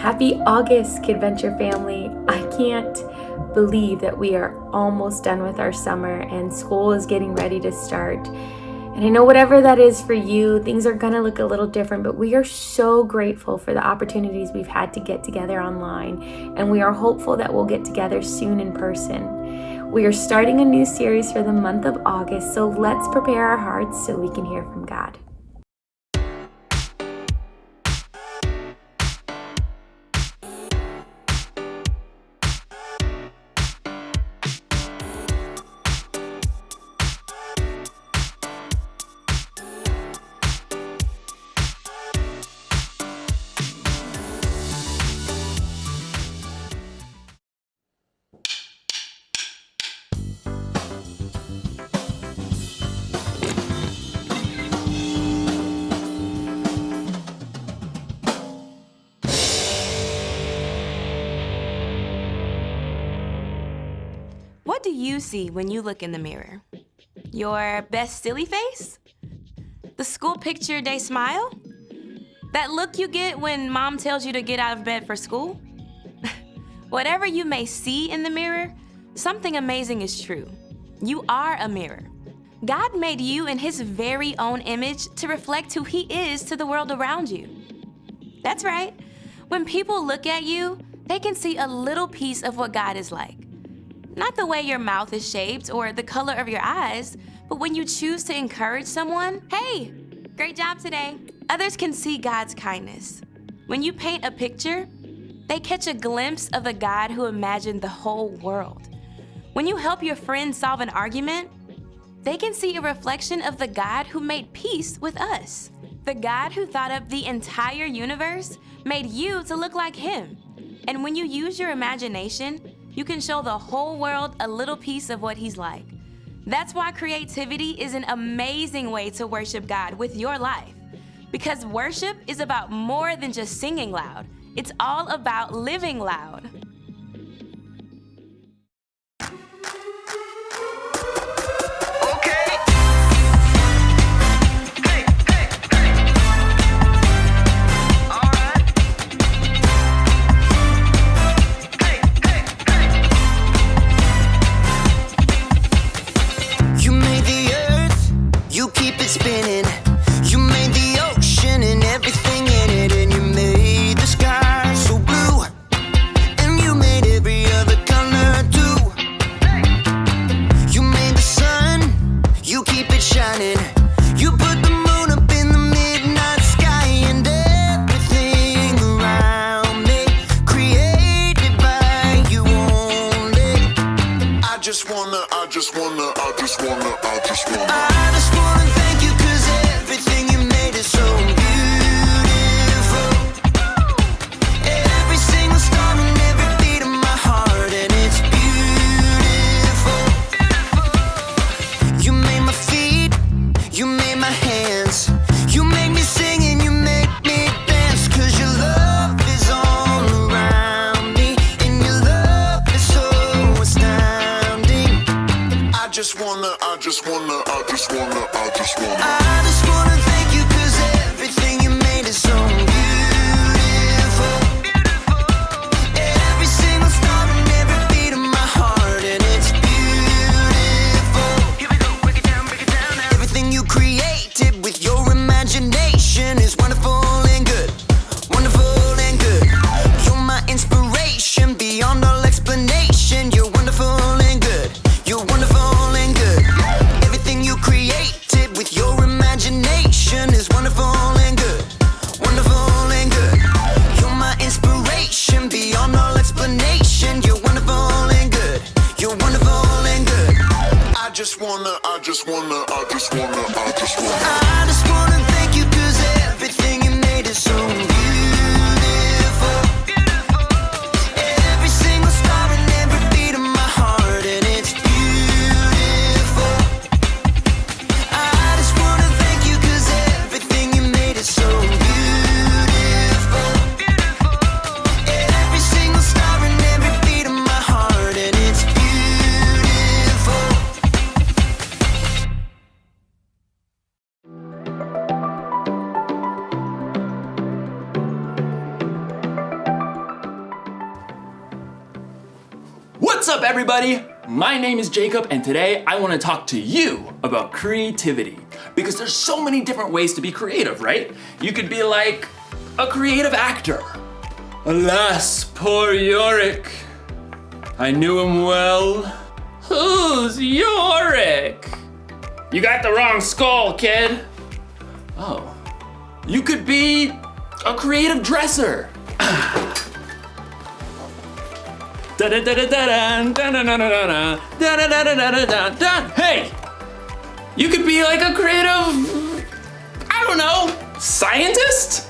Happy August, Kidventure family. I can't believe that we are almost done with our summer and school is getting ready to start. And I know whatever that is for you, things are gonna look a little different, but we are so grateful for the opportunities we've had to get together online, and we are hopeful that we'll get together soon in person. We are starting a new series for the month of August, so let's prepare our hearts so we can hear from God. What do you see when you look in the mirror? Your best silly face? The school picture day smile? That look you get when mom tells you to get out of bed for school? Whatever you may see in the mirror, something amazing is true. You are a mirror. God made you in His very own image to reflect who He is to the world around you. That's right. When people look at you, they can see a little piece of what God is like. Not the way your mouth is shaped or the color of your eyes, but when you choose to encourage someone, hey, great job today. Others can see God's kindness. When you paint a picture, they catch a glimpse of the God who imagined the whole world. When you help your friend solve an argument, they can see a reflection of the God who made peace with us. The God who thought up the entire universe made you to look like Him. And when you use your imagination, you can show the whole world a little piece of what He's like. That's why creativity is an amazing way to worship God with your life. Because worship is about more than just singing loud. It's all about living loud. Spinning. You made the ocean and everything in it, and you made the sky so blue, and you made every other color too. You made the sun, you keep it shining. You put the moon up in the midnight sky, and everything around me created by you only. I just wanna thank you, 'cause everything you made is so beautiful. Every single star and every beat of my heart, and it's beautiful. You made my feet, you made my hands, you made me sing and you make me dance, 'cause your love is all around me, and your love is so astounding. I just wanna thank you, 'cause everything you made is so beautiful. Every single star and every beat of my heart, and it's beautiful. Here we go, break it down now. Everything you created with your imagination is wonderful and good, wonderful and good. You're my inspiration beyond all explanation. You're wonderful and good, you're wonderful and good. Everything you created with your imagination is wonderful and good, wonderful and good. You're my inspiration beyond all explanation. You're wonderful and good, you're wonderful and good. I just wanna thank you, 'cause everything you made is so beautiful. Every single star and every beat of my heart, and it's beautiful. I just wanna thank you, 'cause everything you made is so beautiful. Every single star and every beat of my heart, and it's beautiful. What's up, everybody? My name is Jacob, and today I want to talk to you about creativity. Because there's so many different ways to be creative, right? You could be like a creative actor. Alas, poor Yorick. I knew him well. Who's Yorick? You got the wrong skull, kid. Oh. You could be a creative dresser. Hey! You could be like a creative, I don't know, scientist?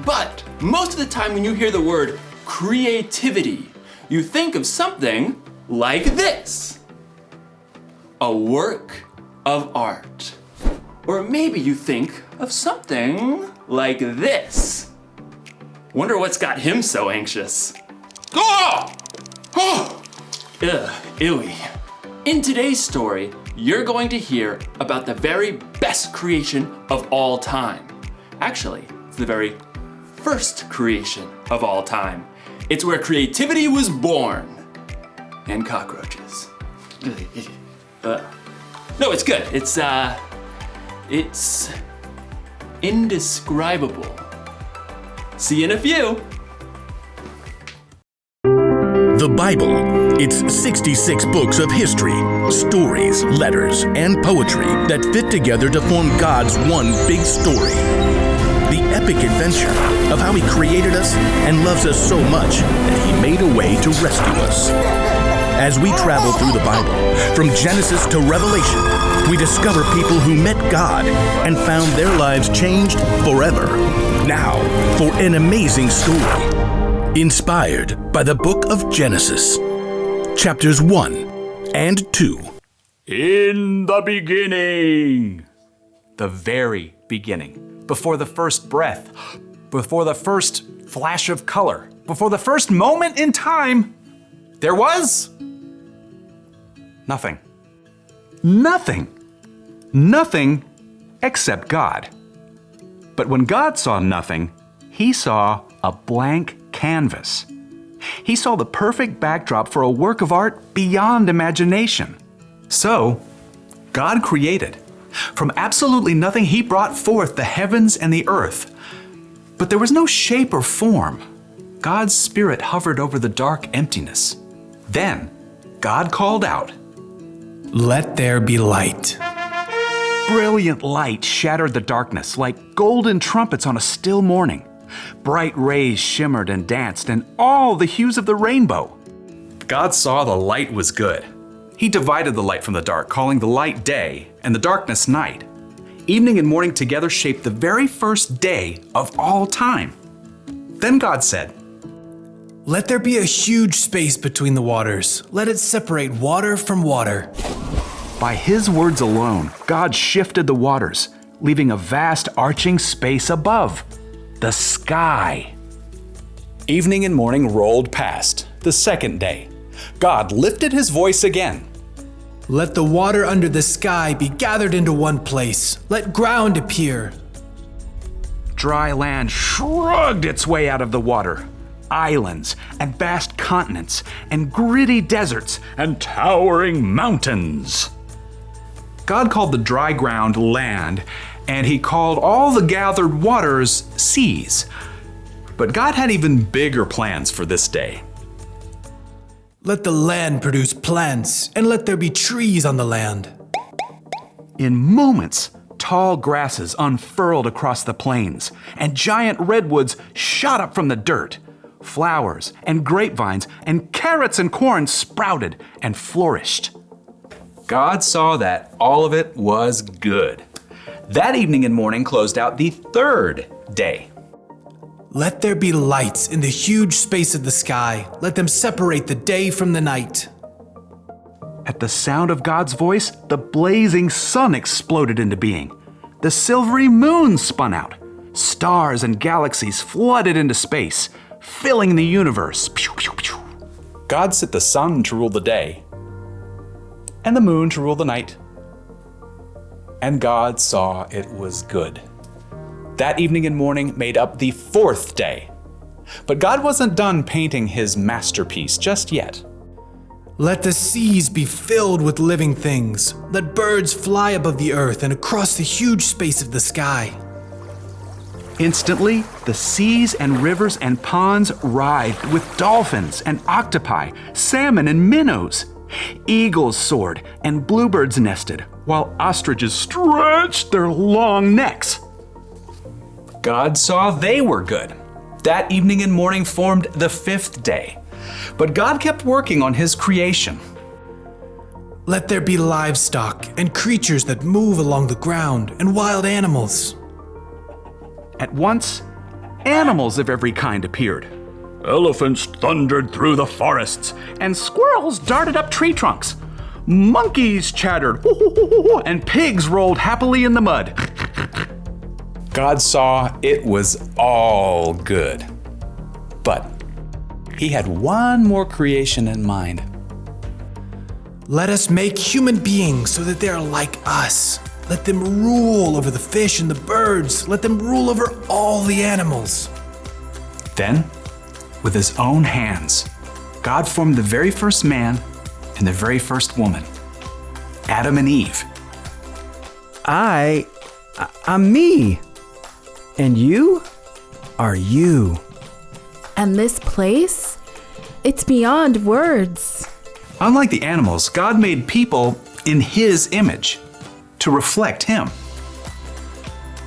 But most of the time when you hear the word creativity, you think of something like this. A work of art. Or maybe you think of something like this. Wonder what's got him so anxious. Oh! Oh! Ugh, ewy. In today's story, you're going to hear about the very best creation of all time. Actually, it's the very first creation of all time. It's where creativity was born. And cockroaches. No, it's good. It's indescribable. See you in a few. The Bible, it's 66 books of history, stories, letters, and poetry that fit together to form God's one big story. The epic adventure of how He created us and loves us so much that He made a way to rescue us. As we travel through the Bible, from Genesis to Revelation, we discover people who met God and found their lives changed forever. Now, for an amazing story. Inspired by the book of Genesis, chapters 1 and 2. In the beginning. The very beginning. Before the first breath. Before the first flash of color. Before the first moment in time. There was nothing. Nothing. Nothing except God. But when God saw nothing, He saw a blank canvas. He saw the perfect backdrop for a work of art beyond imagination. So, God created. From absolutely nothing, He brought forth the heavens and the earth. But there was no shape or form. God's Spirit hovered over the dark emptiness. Then, God called out, "Let there be light." Brilliant light shattered the darkness like golden trumpets on a still morning. Bright rays shimmered and danced in all the hues of the rainbow. God saw the light was good. He divided the light from the dark, calling the light day and the darkness night. Evening and morning together shaped the very first day of all time. Then God said, "Let there be a huge space between the waters. Let it separate water from water." By His words alone, God shifted the waters, leaving a vast arching space above. The sky. Evening and morning rolled past, the second day. God lifted His voice again. "Let the water under the sky be gathered into one place. Let ground appear." Dry land shrugged its way out of the water. Islands and vast continents and gritty deserts and towering mountains. God called the dry ground land, and He called all the gathered waters seas. But God had even bigger plans for this day. "Let the land produce plants, and let there be trees on the land." In moments, tall grasses unfurled across the plains, and giant redwoods shot up from the dirt. Flowers and grapevines and carrots and corn sprouted and flourished. God saw that all of it was good. That evening and morning closed out the third day. "Let there be lights in the huge space of the sky. Let them separate the day from the night." At the sound of God's voice, the blazing sun exploded into being. The silvery moon spun out. Stars and galaxies flooded into space, filling the universe. Pew, pew, pew. God set the sun to rule the day, and the moon to rule the night. And God saw it was good. That evening and morning made up the fourth day. But God wasn't done painting his masterpiece just yet. Let the seas be filled with living things. Let birds fly above the earth and across the huge space of the sky. Instantly, the seas and rivers and ponds writhed with dolphins and octopi, salmon and minnows. Eagles soared and bluebirds nested, while ostriches stretched their long necks. God saw they were good. That evening and morning formed the 5th day. But God kept working on his creation. Let there be livestock and creatures that move along the ground and wild animals. At once, animals of every kind appeared. Elephants thundered through the forests, and squirrels darted up tree trunks. Monkeys chattered, and pigs rolled happily in the mud. God saw it was all good. But he had one more creation in mind. Let us make human beings so that they are like us. Let them rule over the fish and the birds. Let them rule over all the animals. Then, with his own hands, God formed the very first man and the very first woman, Adam and Eve. I'm me. And you are you. And this place? It's beyond words. Unlike the animals, God made people in his image to reflect him.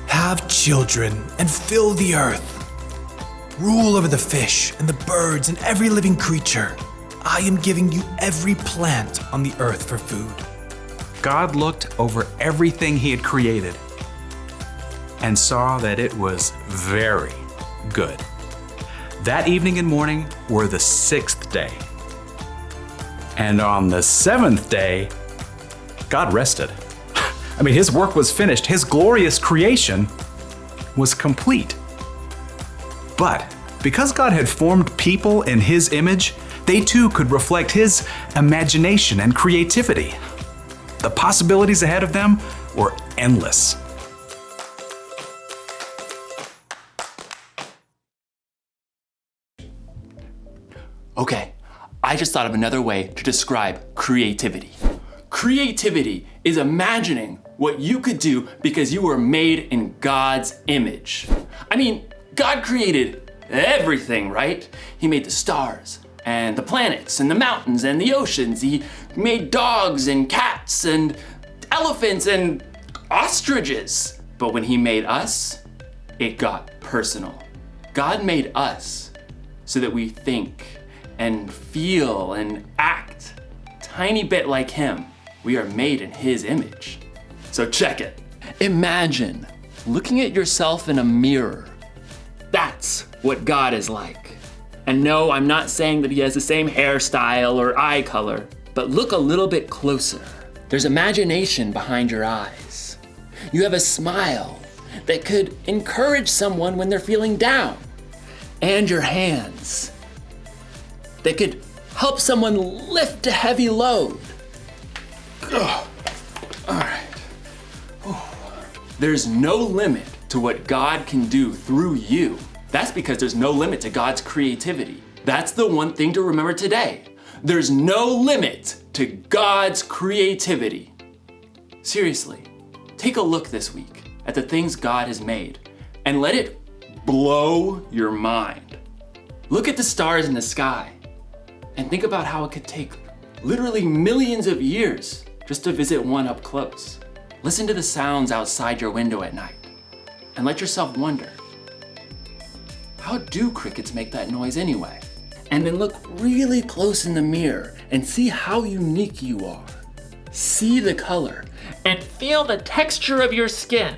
Have children and fill the earth. Rule over the fish and the birds and every living creature. I am giving you every plant on the earth for food. God looked over everything he had created and saw that it was very good. That evening and morning were the 6th day. And on the 7th day, God rested. I mean, his work was finished. His glorious creation was complete. But because God had formed people in his image, they too could reflect his imagination and creativity. The possibilities ahead of them were endless. Okay, I just thought of another way to describe creativity. Creativity is imagining what you could do because you were made in God's image. I mean, God created everything, right? He made the stars and the planets and the mountains and the oceans. He made dogs and cats and elephants and ostriches. But when he made us, it got personal. God made us so that we think and feel and act tiny bit like him. We are made in his image. So check it. Imagine looking at yourself in a mirror. That's what God is like. And no, I'm not saying that he has the same hairstyle or eye color, but look a little bit closer. There's imagination behind your eyes. You have a smile that could encourage someone when they're feeling down. And your hands that could help someone lift a heavy load. Ugh. All right. There's no limit to what God can do through you. That's because there's no limit to God's creativity. That's the one thing to remember today. There's no limit to God's creativity. Seriously, take a look this week at the things God has made and let it blow your mind. Look at the stars in the sky and think about how it could take literally millions of years just to visit one up close. Listen to the sounds outside your window at night and let yourself wonder, how do crickets make that noise anyway? And then look really close in the mirror and see how unique you are. See the color and feel the texture of your skin.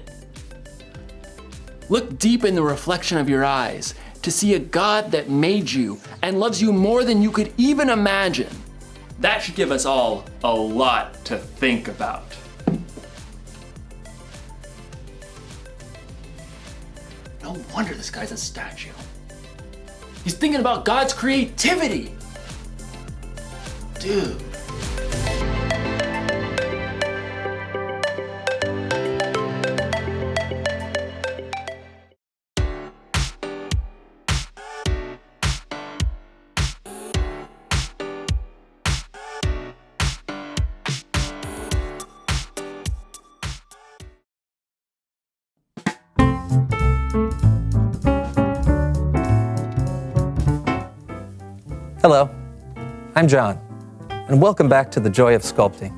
Look deep in the reflection of your eyes to see a God that made you and loves you more than you could even imagine. That should give us all a lot to think about. No wonder this guy's a statue. He's thinking about God's creativity. Dude. Hello, I'm John, and welcome back to The Joy of Sculpting,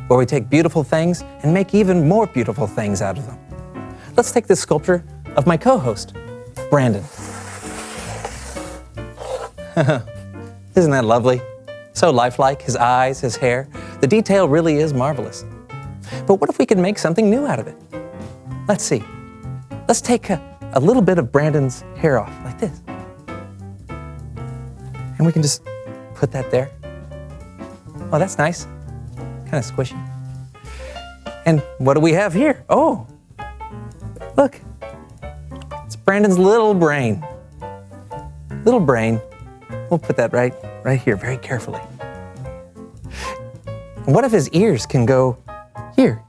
where we take beautiful things and make even more beautiful things out of them. Let's take this sculpture of my co-host, Brandon. Isn't that lovely? So lifelike, his eyes, his hair. The detail really is marvelous. But what if we could make something new out of it? Let's see. Let's take a little bit of Brandon's hair off, like this. And we can just put that there. Oh, that's nice. Kind of squishy. And what do we have here? Oh, look. It's Brandon's little brain. Little brain. We'll put that right here, very carefully. And what if his ears can go here?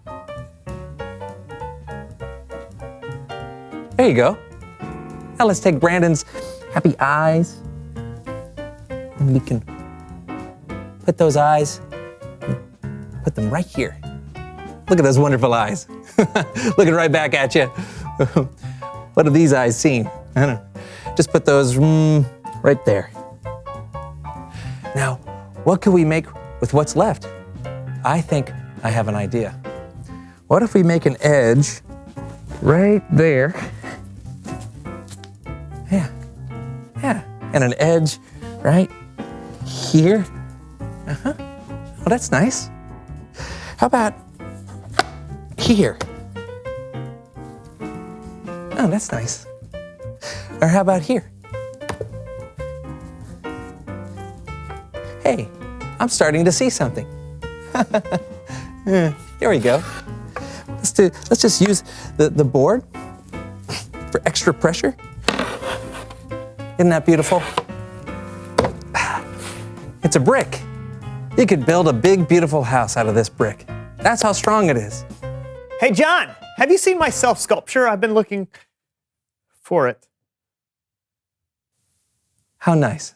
There you go. Now let's take Brandon's happy eyes. And we can put those eyes, put them right here. Look at those wonderful eyes. Looking right back at you. What have these eyes seen? I don't know. Just put those right there. Now, what can we make with what's left? I think I have an idea. What if we make an edge right there? Yeah, and an edge right here. Oh, that's nice. How about here? Oh, that's nice. Or how about here? Hey, I'm starting to see something. Here we go. Let's just use the board for extra pressure. Isn't that beautiful? It's a brick. You could build a big, beautiful house out of this brick. That's how strong it is. Hey, John, have you seen my self-sculpture? I've been looking for it. How nice.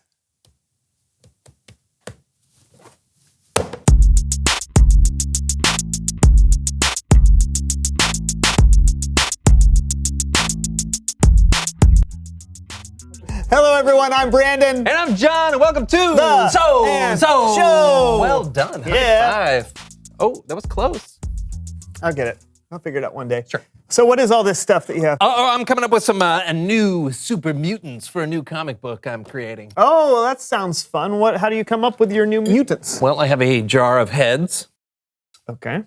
Hello, everyone. I'm Brandon. And I'm John, and welcome to The Show. Well done. Yeah. High five. Oh, that was close. I'll get it. I'll figure it out one day. Sure. So what is all this stuff that you have? I'm coming up with some new super mutants for a new comic book I'm creating. Oh, well, that sounds fun. How do you come up with your new mutants? Well, I have a jar of heads, Okay.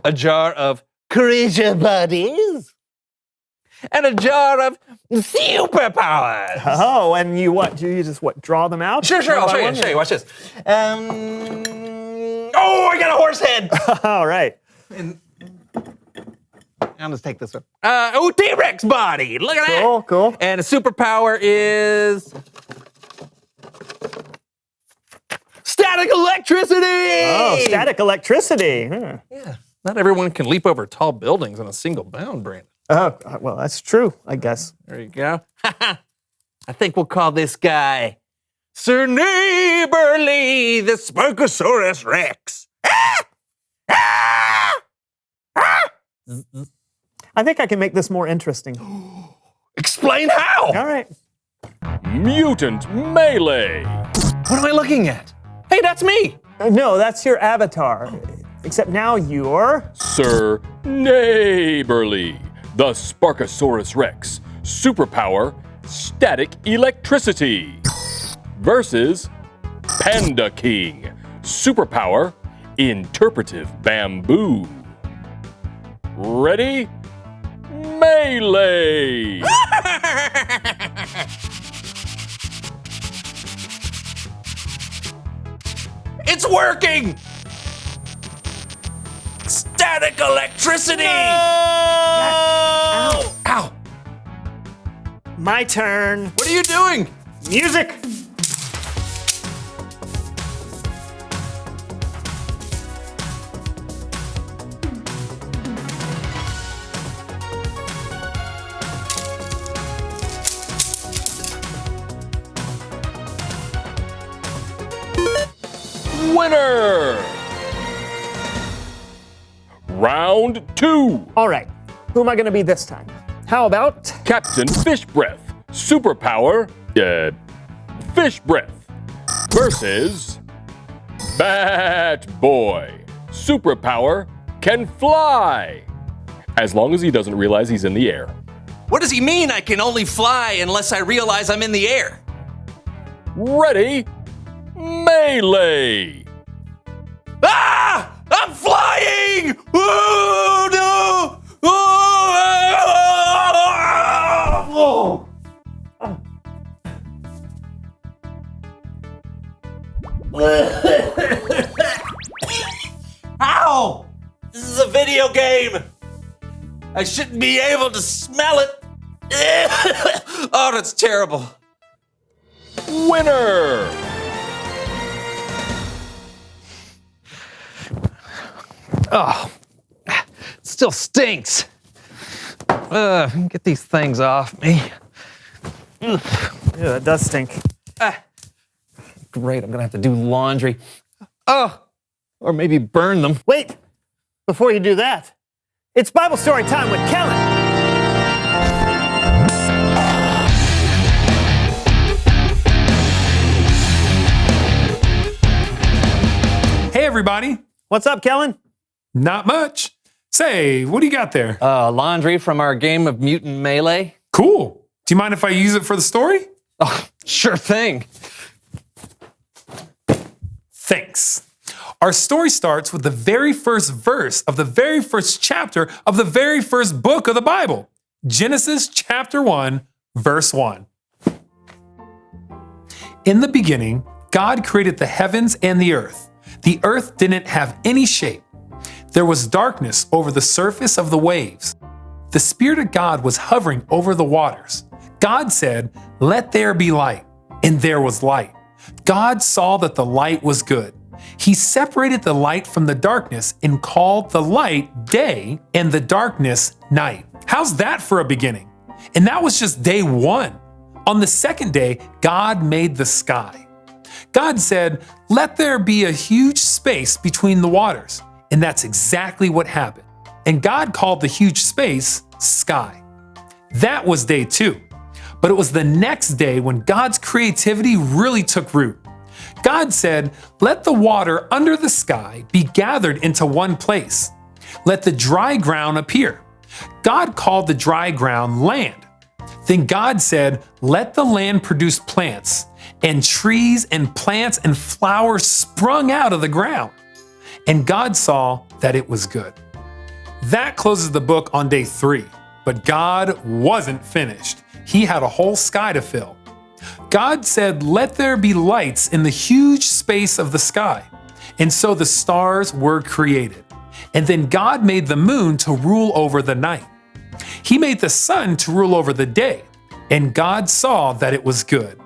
a jar of creature bodies, and a jar of superpowers. Oh, and you what? Do you just draw them out? Sure. I'll show you. Watch this. Oh, I got a horse head. All right. And I'll just take this one. T-Rex body. Look at that. Cool. And a superpower is static electricity. Oh, static electricity. Huh. Yeah. Not everyone can leap over tall buildings in a single bound, Brandon. Oh, well, that's true, I guess. There you go. I think we'll call this guy Sir Neighborly, the Sparkosaurus Rex. I think I can make this more interesting. Explain how. All right. Mutant Melee. What am I looking at? Hey, that's me. No, that's your avatar. Except now you're... Sir Neighborly, the Sparkosaurus Rex. Superpower, static electricity. Versus Panda King. Superpower, interpretive bamboo. Ready? Melee! It's working! Static electricity! No! Ow! My turn. What are you doing? Music. Winner! Round 2. All right. Who am I going to be this time? How about... Captain Fish Breath. Superpower, Fish Breath. versus Bat Boy. Superpower can fly, as long as he doesn't realize he's in the air. What does he mean I can only fly unless I realize I'm in the air? Ready? Melee! Ah! I'm flying! Oh, no! Oh! Ow! This is a video game! I shouldn't be able to smell it! Oh, that's terrible. Winner! Oh, it still stinks. Get these things off me. Yeah, that does stink. Great, I'm gonna have to do laundry. Oh, or maybe burn them. Wait, before you do that, it's Bible story time with Kellen. Hey, everybody. What's up, Kellen? Not much. Say, what do you got there? Laundry from our game of Mutant Melee. Cool. Do you mind if I use it for the story? Oh, sure thing. Thanks. Our story starts with the very first verse of the very first chapter of the very first book of the Bible, Genesis chapter 1, verse 1. In the beginning, God created the heavens and the earth. The earth didn't have any shape. There was darkness over the surface of the waves. The Spirit of God was hovering over the waters. God said, "Let there be light," and there was light. God saw that the light was good. He separated the light from the darkness and called the light day and the darkness night. How's that for a beginning? And that was just day one. On the second day, God made the sky. God said, "Let there be a huge space between the waters." And that's exactly what happened. And God called the huge space sky. That was day two. But it was the next day when God's creativity really took root. God said, "Let the water under the sky be gathered into one place. Let the dry ground appear." God called the dry ground land. Then God said, "Let the land produce plants," and trees and plants and flowers sprung out of the ground. And God saw that it was good. That closes the book on day 3, but God wasn't finished. He had a whole sky to fill. God said, "Let there be lights in the huge space of the sky." And so the stars were created. And then God made the moon to rule over the night. He made the sun to rule over the day. And God saw that it was good.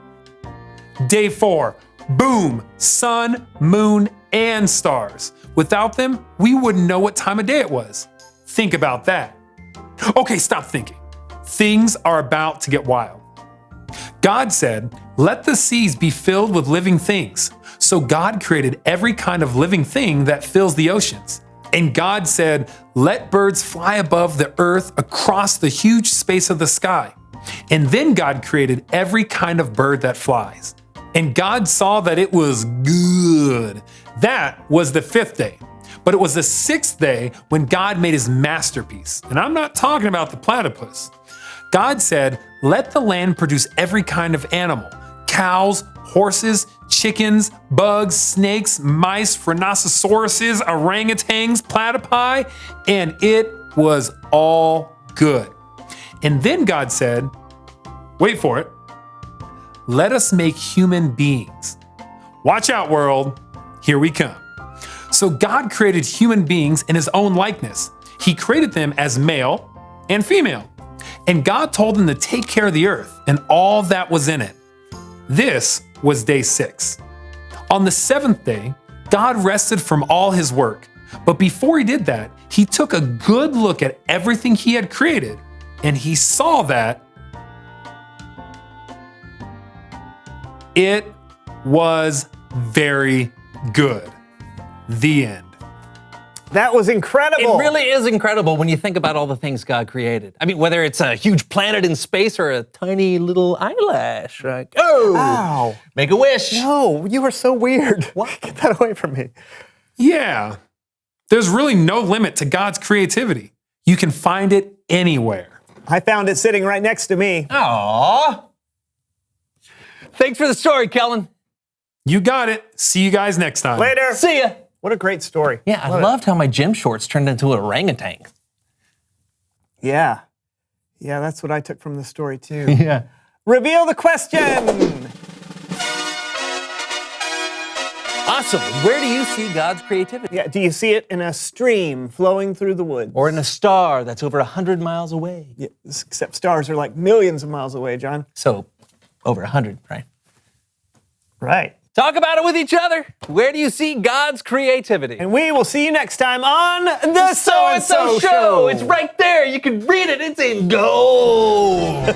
Day 4, boom, sun, moon, and stars. Without them, we wouldn't know what time of day it was. Think about that. Okay, stop thinking. Things are about to get wild. God said, "Let the seas be filled with living things." So God created every kind of living thing that fills the oceans. And God said, "Let birds fly above the earth across the huge space of the sky." And then God created every kind of bird that flies. And God saw that it was good. That was the 5th day. But it was the 6th day when God made his masterpiece. And I'm not talking about the platypus. God said, "Let the land produce every kind of animal: cows, horses, chickens, bugs, snakes, mice, rhinoceroses, orangutans, platypi," and it was all good. And then God said, wait for it, "Let us make human beings." Watch out, world. Here we come. So God created human beings in his own likeness. He created them as male and female. And God told them to take care of the earth and all that was in it. This was day 6. On the 7th day, God rested from all his work. But before he did that, he took a good look at everything he had created, and he saw that it was very good. The end. That was incredible. It really is incredible when you think about all the things God created. I mean, whether it's a huge planet in space or a tiny little eyelash. Like, oh, Ow. Make a wish. No, you are so weird. What? Get that away from me. Yeah. There's really no limit to God's creativity. You can find it anywhere. I found it sitting right next to me. Aww. Thanks for the story, Kellen. You got it. See you guys next time. Later. See ya. What a great story. Yeah, I loved how my gym shorts turned into an orangutan. Yeah. Yeah, that's what I took from the story too. Yeah. Reveal the question. Awesome. Where do you see God's creativity? Yeah, do you see it in a stream flowing through the woods? Or in a star that's over 100 miles away? Yeah, except stars are like millions of miles away, John. So, over 100, right? Right. Talk about it with each other. Where do you see God's creativity? And we will see you next time on The So-and-so Show. It's right there. You can read it. It's in gold.